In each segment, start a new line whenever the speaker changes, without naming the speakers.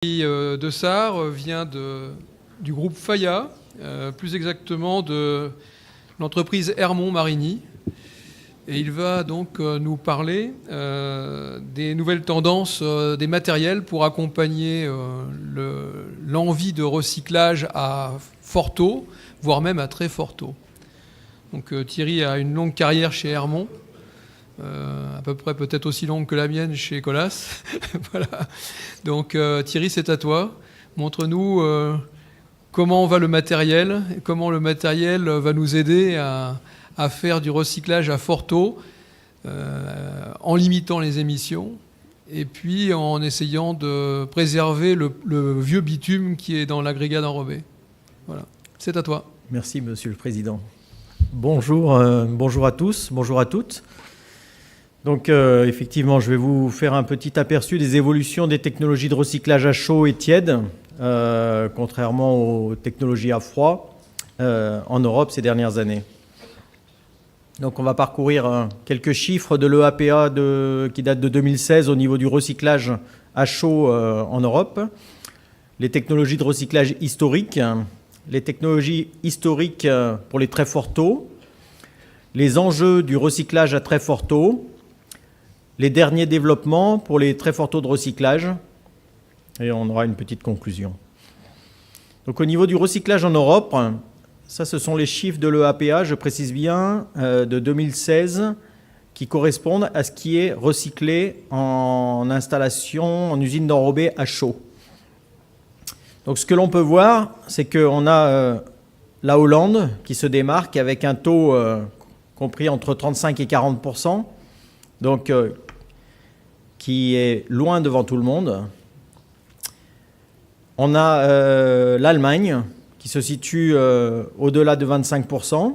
De Sarre vient du groupe Faya, plus exactement de l'entreprise Hermont-Marigny. Et il va donc nous parler des nouvelles tendances des matériels pour accompagner l'envie de recyclage à fort taux, voire même à très fort taux. Donc Thierry a une longue carrière chez Hermont. À peu près peut-être aussi longue que la mienne chez Colas. Voilà. Donc Thierry, c'est à toi. Montre-nous comment va le matériel, et comment le matériel va nous aider à faire du recyclage à fort taux, en limitant les émissions, et puis en essayant de préserver le vieux bitume qui est dans l'agrégat d'enrobé. Voilà. C'est à toi.
Merci, Monsieur le Président. Bonjour, bonjour à tous, bonjour à toutes. Donc effectivement, je vais vous faire un petit aperçu des évolutions des technologies de recyclage à chaud et tiède, contrairement aux technologies à froid en Europe ces dernières années. Donc on va parcourir quelques chiffres de l'EAPA qui datent de 2016 au niveau du recyclage à chaud en Europe, les technologies de recyclage historiques, les technologies historiques pour les très forts taux, les enjeux du recyclage à très fort taux, les derniers développements pour les très forts taux de recyclage, et on aura une petite conclusion. Donc au niveau du recyclage en Europe, ça ce sont les chiffres de l'EAPA, je précise bien, de 2016, qui correspondent à ce qui est recyclé en installation, en usine d'enrobé à chaud. Donc ce que l'on peut voir, c'est qu'on a la Hollande qui se démarque avec un taux compris entre 35 et 40%, donc qui est loin devant tout le monde. On a l'Allemagne qui se situe au-delà de 25%.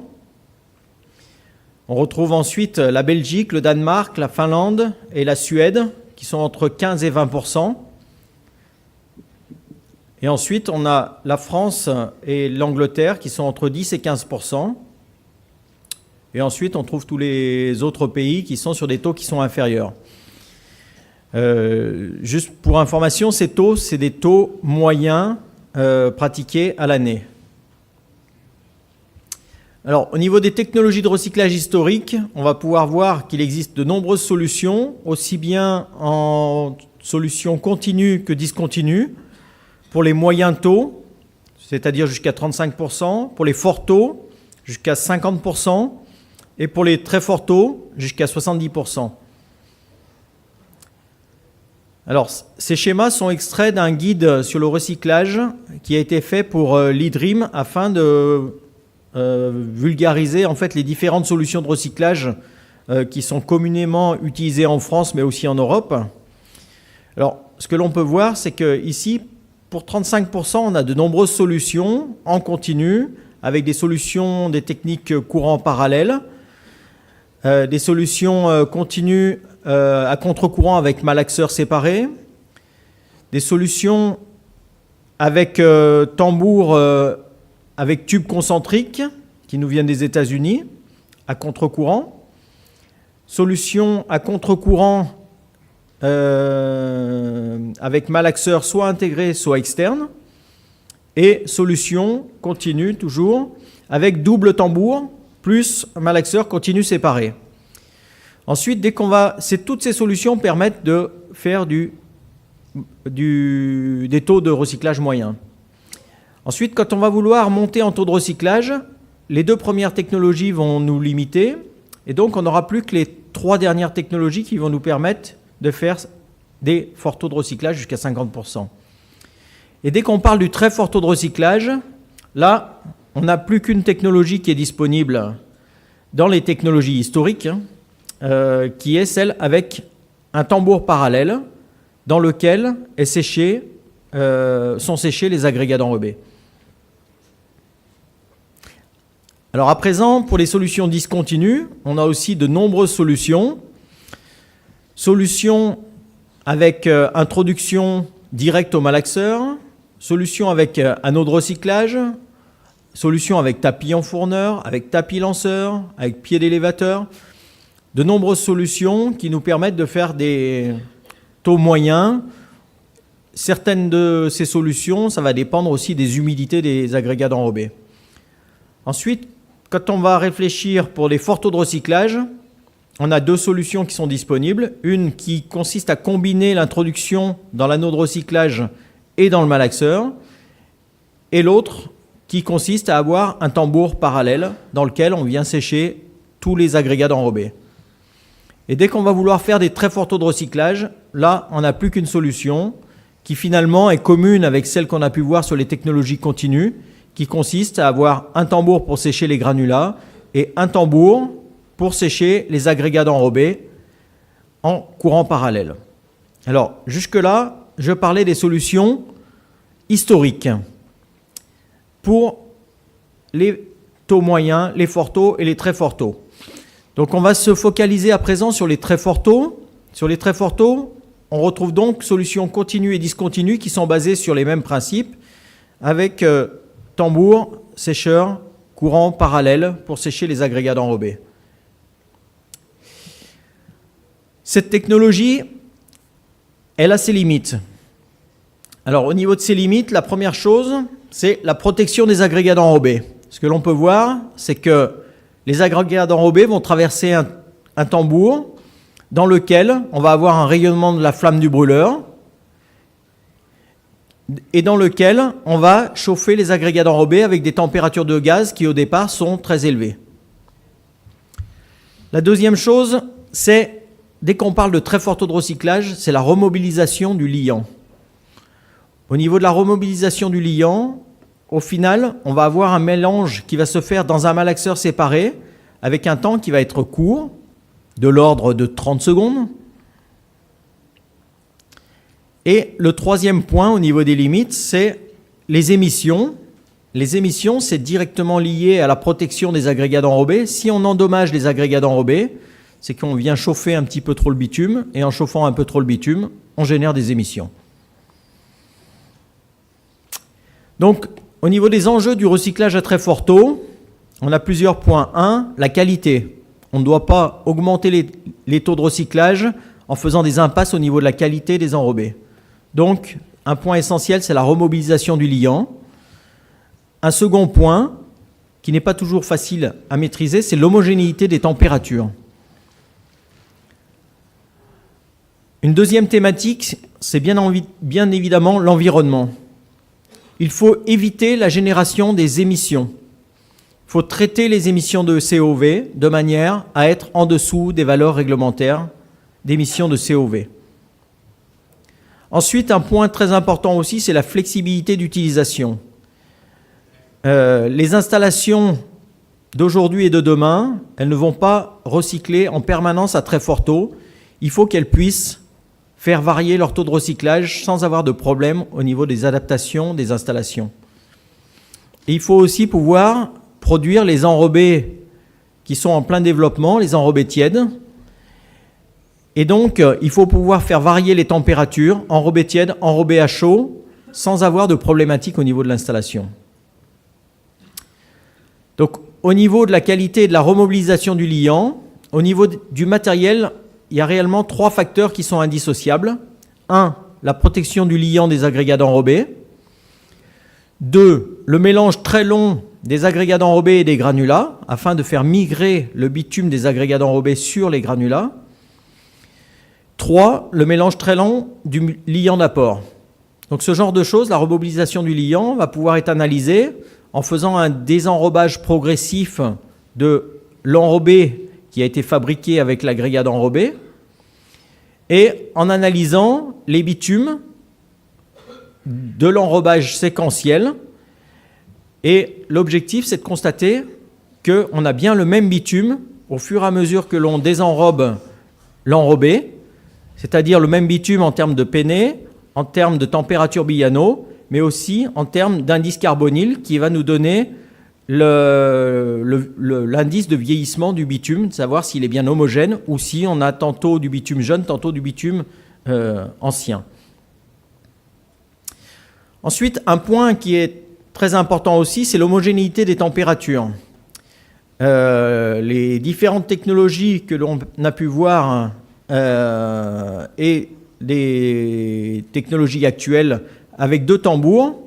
On retrouve ensuite la Belgique, le Danemark, la Finlande et la Suède qui sont entre 15 et 20%. Et ensuite, on a la France et l'Angleterre qui sont entre 10 et 15%. Et ensuite, on trouve tous les autres pays qui sont sur des taux qui sont inférieurs. Juste pour information, ces taux, c'est des taux moyens pratiqués à l'année. Alors, au niveau des technologies de recyclage historique, on va pouvoir voir qu'il existe de nombreuses solutions, aussi bien en solutions continues que discontinues, pour les moyens taux, c'est-à-dire jusqu'à 35%, pour les forts taux, jusqu'à 50%, et pour les très forts taux, jusqu'à 70%. Alors, ces schémas sont extraits d'un guide sur le recyclage qui a été fait pour l'IDRIM afin de vulgariser en fait les différentes solutions de recyclage qui sont communément utilisées en France mais aussi en Europe. Alors, ce que l'on peut voir, c'est qu'ici, pour 35%, on a de nombreuses solutions en continu avec des solutions, des techniques courant parallèles, des solutions continues à contre-courant avec malaxeurs séparés, des solutions avec tambour avec tubes concentriques qui nous viennent des États-Unis à contre-courant, solutions à contre-courant avec malaxeurs soit intégrés soit externes, et solutions continues toujours avec double tambour plus malaxeur continu séparé. Ensuite, toutes ces solutions permettent de faire des taux de recyclage moyens. Ensuite, quand on va vouloir monter en taux de recyclage, les deux premières technologies vont nous limiter, et donc on n'aura plus que les trois dernières technologies qui vont nous permettre de faire des forts taux de recyclage jusqu'à 50%. Et dès qu'on parle du très fort taux de recyclage, là, on n'a plus qu'une technologie qui est disponible dans les technologies historiques, qui est celle avec un tambour parallèle dans lequel sont séchés les agrégats d'enrobé. Alors à présent, pour les solutions discontinues, on a aussi de nombreuses solutions. Solutions avec introduction directe au malaxeur, solutions avec anneau de recyclage, solutions avec tapis enfourneur, avec tapis lanceur, avec pied d'élévateur. De nombreuses solutions qui nous permettent de faire des taux moyens certaines de ces solutions, ça va dépendre aussi des humidités des agrégats d'enrobés. Ensuite, quand on va réfléchir pour les forts taux de recyclage, on a deux solutions qui sont disponibles. Une qui consiste à combiner l'introduction dans l'anneau de recyclage et dans le malaxeur, et l'autre qui consiste à avoir un tambour parallèle dans lequel on vient sécher tous les agrégats d'enrobés. Et dès qu'on va vouloir faire des très forts taux de recyclage, là, on n'a plus qu'une solution qui finalement est commune avec celle qu'on a pu voir sur les technologies continues, qui consiste à avoir un tambour pour sécher les granulats et un tambour pour sécher les agrégats d'enrobés en courant parallèle. Alors, jusque-là, je parlais des solutions historiques pour les taux moyens, les forts taux et les très forts taux. Donc on va se focaliser à présent sur les très forts taux. Sur les très forts taux, on retrouve donc solutions continues et discontinues qui sont basées sur les mêmes principes avec tambour, sécheur, courant parallèle pour sécher les agrégats d'enrobés. Cette technologie, elle a ses limites. Alors au niveau de ses limites, la première chose, c'est la protection des agrégats d'enrobés. Ce que l'on peut voir, c'est que les agrégats d'enrobés vont traverser un tambour dans lequel on va avoir un rayonnement de la flamme du brûleur et dans lequel on va chauffer les agrégats d'enrobés avec des températures de gaz qui au départ sont très élevées. La deuxième chose, c'est, dès qu'on parle de très fort taux de recyclage, c'est la remobilisation du liant. Au niveau de la remobilisation du liant, au final, on va avoir un mélange qui va se faire dans un malaxeur séparé avec un temps qui va être court, de l'ordre de 30 secondes. Et le troisième point au niveau des limites, c'est les émissions. Les émissions, c'est directement lié à la protection des agrégats d'enrobés. Si on endommage les agrégats d'enrobés, c'est qu'on vient chauffer un petit peu trop le bitume, et en chauffant un peu trop le bitume, on génère des émissions. Donc, au niveau des enjeux du recyclage à très fort taux, on a plusieurs points. 1, la qualité. On ne doit pas augmenter les taux de recyclage en faisant des impasses au niveau de la qualité des enrobés. Donc, un point essentiel, c'est la remobilisation du liant. Un second point, qui n'est pas toujours facile à maîtriser, c'est l'homogénéité des températures. Une deuxième thématique, c'est bien évidemment l'environnement. Il faut éviter la génération des émissions. Il faut traiter les émissions de COV de manière à être en dessous des valeurs réglementaires d'émissions de COV. Ensuite, un point très important aussi, c'est la flexibilité d'utilisation. Les installations d'aujourd'hui et de demain, elles ne vont pas recycler en permanence à très fort taux. Il faut qu'elles puissent faire varier leur taux de recyclage sans avoir de problème au niveau des adaptations des installations. Et il faut aussi pouvoir produire les enrobés qui sont en plein développement, les enrobés tièdes. Et donc, il faut pouvoir faire varier les températures, enrobés tièdes, enrobés à chaud, sans avoir de problématique au niveau de l'installation. Donc, au niveau de la qualité et de la remobilisation du liant, au niveau du matériel, il y a réellement 3 facteurs qui sont indissociables. 1, la protection du liant des agrégats d'enrobés. 2, le mélange très long des agrégats d'enrobés et des granulats, afin de faire migrer le bitume des agrégats d'enrobés sur les granulats. 3, le mélange très long du liant d'apport. Donc ce genre de choses, la remobilisation du liant va pouvoir être analysée en faisant un désenrobage progressif de l'enrobé qui a été fabriqué avec l'agrégat d'enrobé et en analysant les bitumes de l'enrobage séquentiel. Et l'objectif, c'est de constater qu'on a bien le même bitume au fur et à mesure que l'on désenrobe l'enrobé, c'est-à-dire le même bitume en termes de peinée, en termes de température Billano, mais aussi en termes d'indice carbonyle qui va nous donner l'indice de vieillissement du bitume, de savoir s'il est bien homogène ou si on a tantôt du bitume jeune, tantôt du bitume ancien. Ensuite, un point qui est très important aussi, c'est l'homogénéité des températures. Les différentes technologies que l'on a pu voir et des technologies actuelles avec 2 tambours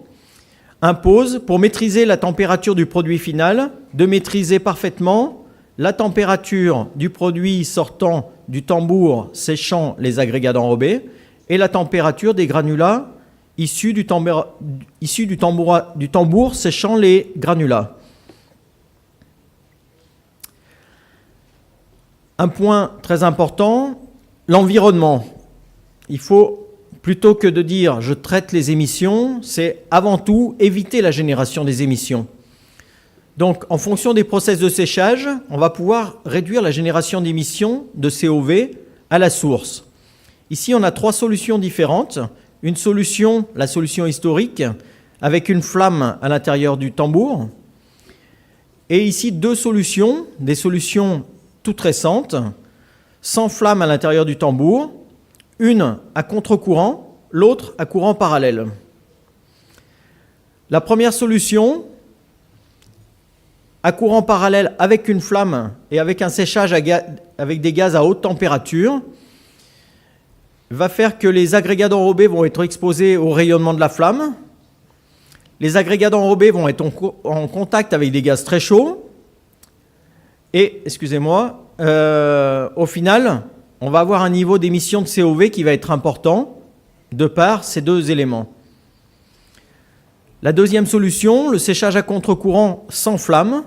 impose, pour maîtriser la température du produit final, de maîtriser parfaitement la température du produit sortant du tambour séchant les agrégats d'enrobé et la température des granulats issus du tambour séchant les granulats. Un point très important, l'environnement. Il faut, plutôt que de dire « je traite les émissions », c'est avant tout éviter la génération des émissions. Donc, en fonction des process de séchage, on va pouvoir réduire la génération d'émissions de COV à la source. Ici, on a 3 solutions différentes. Une solution, la solution historique, avec une flamme à l'intérieur du tambour. Et ici, 2 solutions, des solutions toutes récentes, sans flamme à l'intérieur du tambour, une à contre-courant, l'autre à courant parallèle. La première solution, à courant parallèle avec une flamme et avec un séchage avec des gaz à haute température, va faire que les agrégats d'enrobé vont être exposés au rayonnement de la flamme. Les agrégats d'enrobé vont être en contact avec des gaz très chauds. Et, excusez-moi, au final, on va avoir un niveau d'émission de COV qui va être important de par ces 2 éléments. La deuxième solution, le séchage à contre-courant sans flamme,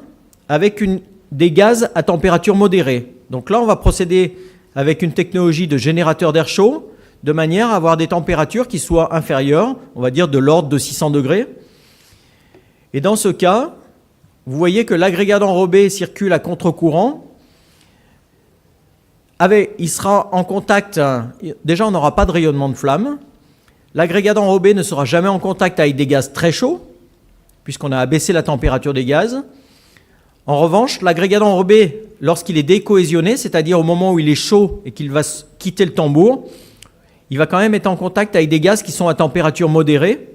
avec des gaz à température modérée. Donc là, on va procéder avec une technologie de générateur d'air chaud, de manière à avoir des températures qui soient inférieures, on va dire de l'ordre de 600 degrés. Et dans ce cas, vous voyez que l'agrégat d'enrobé circule à contre-courant. Il sera en contact, déjà on n'aura pas de rayonnement de flamme. L'agrégat d'enrobé ne sera jamais en contact avec des gaz très chauds, puisqu'on a abaissé la température des gaz. En revanche, l'agrégat d'enrobé, lorsqu'il est décohésionné, c'est-à-dire au moment où il est chaud et qu'il va quitter le tambour, il va quand même être en contact avec des gaz qui sont à température modérée.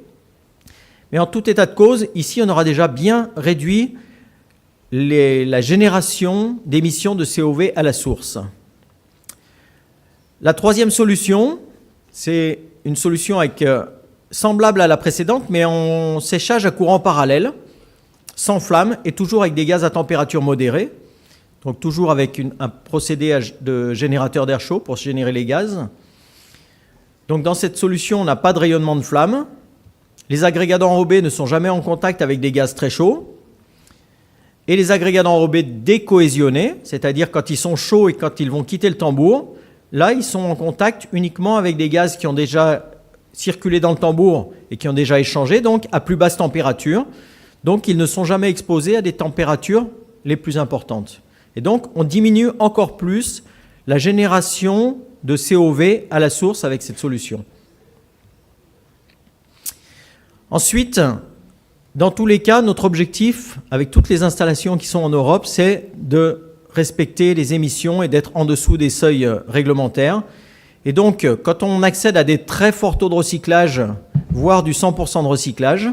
Mais en tout état de cause, ici, on aura déjà bien réduit la génération d'émissions de COV à la source. La troisième solution, c'est une solution semblable à la précédente, mais en séchage à courant parallèle, sans flamme et toujours avec des gaz à température modérée. Donc toujours avec un procédé de générateur d'air chaud pour générer les gaz. Donc dans cette solution, on n'a pas de rayonnement de flamme. Les agrégats d'enrobé ne sont jamais en contact avec des gaz très chauds. Et les agrégats d'enrobé décohésionnés, c'est-à-dire quand ils sont chauds et quand ils vont quitter le tambour, là, ils sont en contact uniquement avec des gaz qui ont déjà circulé dans le tambour et qui ont déjà échangé, donc à plus basse température. Donc, ils ne sont jamais exposés à des températures les plus importantes. Et donc, on diminue encore plus la génération de COV à la source avec cette solution. Ensuite, dans tous les cas, notre objectif, avec toutes les installations qui sont en Europe, c'est de respecter les émissions et d'être en dessous des seuils réglementaires. Et donc, quand on accède à des très forts taux de recyclage, voire du 100% de recyclage,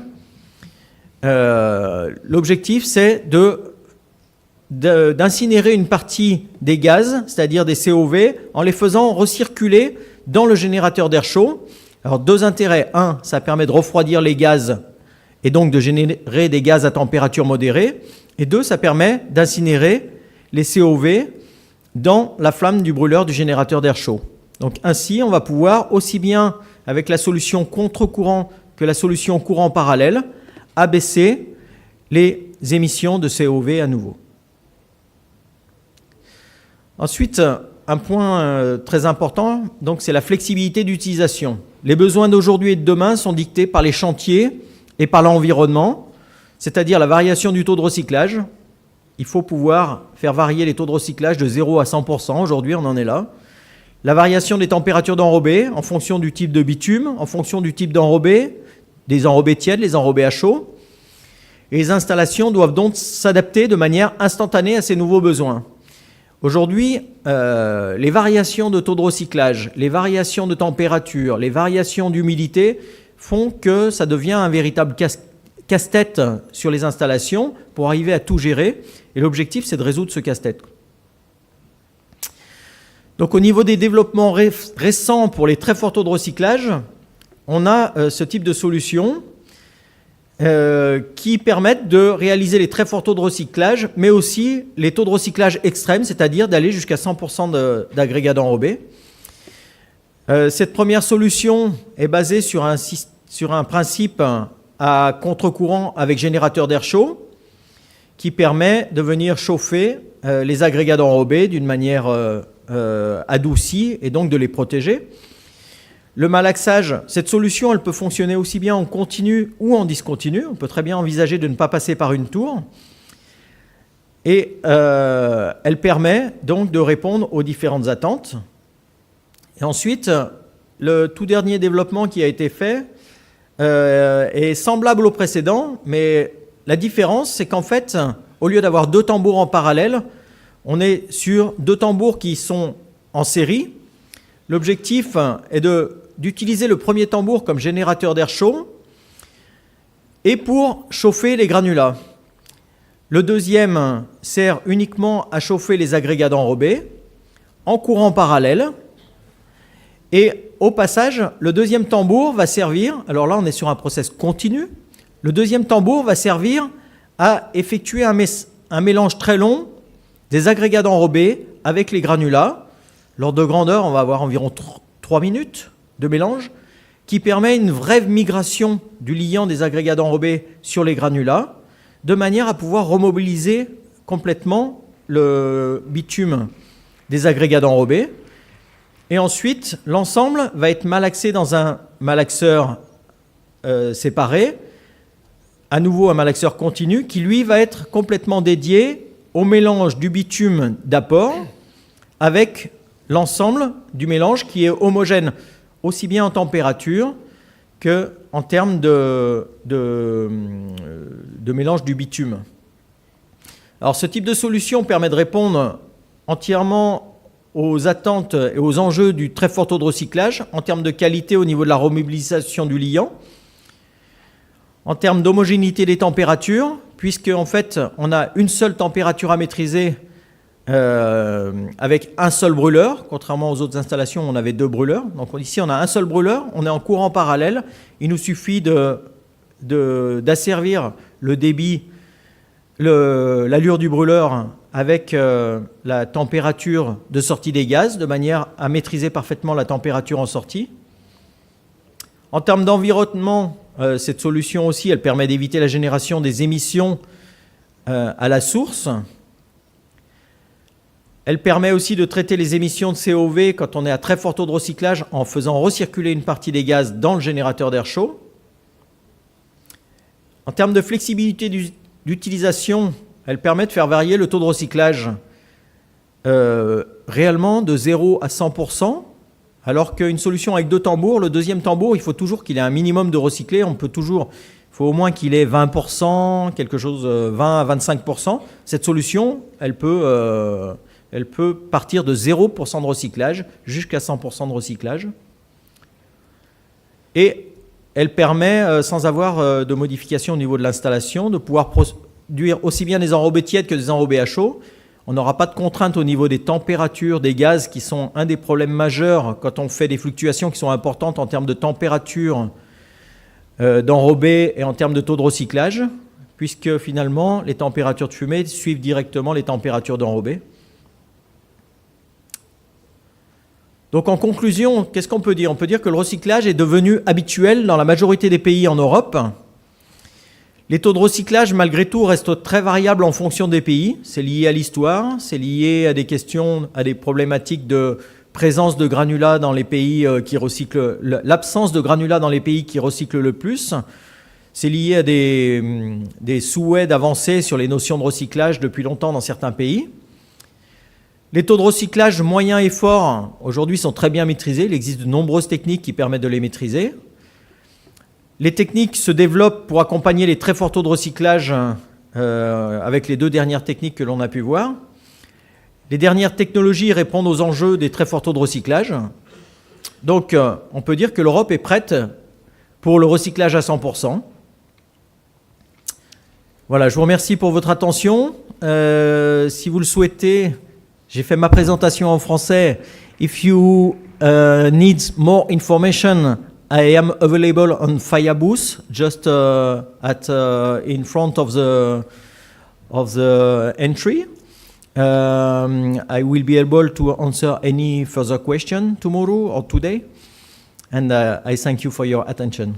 l'objectif, c'est d'incinérer une partie des gaz, c'est-à-dire des COV, en les faisant recirculer dans le générateur d'air chaud. Alors, 2 intérêts. 1, ça permet de refroidir les gaz et donc de générer des gaz à température modérée. Et 2, ça permet d'incinérer les COV dans la flamme du brûleur du générateur d'air chaud. Donc ainsi, on va pouvoir, aussi bien avec la solution contre-courant que la solution courant parallèle, abaisser les émissions de COV à nouveau. Ensuite, un point très important, donc, c'est la flexibilité d'utilisation. Les besoins d'aujourd'hui et de demain sont dictés par les chantiers et par l'environnement, c'est-à-dire la variation du taux de recyclage. Il faut pouvoir faire varier les taux de recyclage de 0 à 100%. Aujourd'hui, on en est là. La variation des températures d'enrobé en fonction du type de bitume, en fonction du type d'enrobé, des enrobés tièdes, les enrobés à chaud. Et les installations doivent donc s'adapter de manière instantanée à ces nouveaux besoins. Aujourd'hui, les variations de taux de recyclage, les variations de température, les variations d'humidité font que ça devient un véritable casse-tête sur les installations pour arriver à tout gérer. Et l'objectif, c'est de résoudre ce casse-tête. Donc au niveau des développements récents pour les très forts taux de recyclage, on a ce type de solution qui permettent de réaliser les très forts taux de recyclage, mais aussi les taux de recyclage extrêmes, c'est-à-dire d'aller jusqu'à 100% d'agrégats d'enrobés. Cette première solution est basée sur un principe à contre-courant avec générateur d'air chaud qui permet de venir chauffer les agrégats d'enrobés d'une manière adoucie et donc de les protéger. Le malaxage, cette solution, elle peut fonctionner aussi bien en continu ou en discontinu. On peut très bien envisager de ne pas passer par une tour. Et elle permet donc de répondre aux différentes attentes. Et ensuite, le tout dernier développement qui a été fait est semblable au précédent, mais la différence, c'est qu'en fait, au lieu d'avoir 2 tambours en parallèle, on est sur 2 tambours qui sont en série. L'objectif est d'utiliser le premier tambour comme générateur d'air chaud et pour chauffer les granulats. Le deuxième sert uniquement à chauffer les agrégats d'enrobés en courant parallèle. Et au passage, le deuxième tambour va servir, alors là on est sur un process continu, le deuxième tambour va servir à effectuer un mélange très long des agrégats d'enrobés avec les granulats. L'ordre de grandeur, on va avoir environ 3 minutes de mélange qui permet une vraie migration du liant des agrégats d'enrobés sur les granulats de manière à pouvoir remobiliser complètement le bitume des agrégats d'enrobés. Et ensuite, l'ensemble va être malaxé dans un malaxeur séparé, à nouveau un malaxeur continu, qui lui va être complètement dédié au mélange du bitume d'apport avec l'ensemble du mélange qui est homogène aussi bien en température qu'en termes de mélange du bitume. Alors ce type de solution permet de répondre entièrement aux attentes et aux enjeux du très fort taux de recyclage en termes de qualité au niveau de la remobilisation du liant, en termes d'homogénéité des températures, puisque en fait on a une seule température à maîtriser avec un seul brûleur, contrairement aux autres installations où on avait 2 brûleurs. Donc ici on a un seul brûleur, on est en courant parallèle, il nous suffit d'asservir le débit, l'allure du brûleur avec la température de sortie des gaz, de manière à maîtriser parfaitement la température en sortie. En termes d'environnement, cette solution aussi, elle permet d'éviter la génération des émissions à la source. Elle permet aussi de traiter les émissions de COV quand on est à très fort taux de recyclage en faisant recirculer une partie des gaz dans le générateur d'air chaud. En termes de flexibilité d'utilisation, elle permet de faire varier le taux de recyclage réellement de 0 à 100%, alors qu'une solution avec 2 tambours, le deuxième tambour, il faut toujours qu'il ait un minimum de recyclé. Il faut au moins qu'il ait 20%, quelque chose 20 à 25%. Cette solution, elle peut partir de 0% de recyclage jusqu'à 100% de recyclage. Et elle permet, sans avoir de modification au niveau de l'installation, de pouvoir produire aussi bien des enrobés tièdes que des enrobés à chaud. On n'aura pas de contraintes au niveau des températures, des gaz, qui sont un des problèmes majeurs quand on fait des fluctuations qui sont importantes en termes de température d'enrobés et en termes de taux de recyclage, puisque finalement, les températures de fumée suivent directement les températures d'enrobés. Donc en conclusion, qu'est-ce qu'on peut dire? On peut dire que le recyclage est devenu habituel dans la majorité des pays en Europe. Les taux de recyclage, malgré tout, restent très variables en fonction des pays. C'est lié à l'histoire, c'est lié à des questions, à des problématiques de présence de granulats dans les pays qui recyclent, l'absence de granulats dans les pays qui recyclent le plus. C'est lié à des souhaits d'avancer sur les notions de recyclage depuis longtemps dans certains pays. Les taux de recyclage moyens et forts, aujourd'hui, sont très bien maîtrisés. Il existe de nombreuses techniques qui permettent de les maîtriser. Les techniques se développent pour accompagner les très forts taux de recyclage avec les 2 dernières techniques que l'on a pu voir. Les dernières technologies répondent aux enjeux des très forts taux de recyclage. Donc, on peut dire que l'Europe est prête pour le recyclage à 100%. Voilà, je vous remercie pour votre attention. Si vous le souhaitez, J'ai fait ma présentation en français. If you need more information, I am available on Faya booth, just in front of the entry. I will be able to answer any further question tomorrow or today. And I thank you for your attention.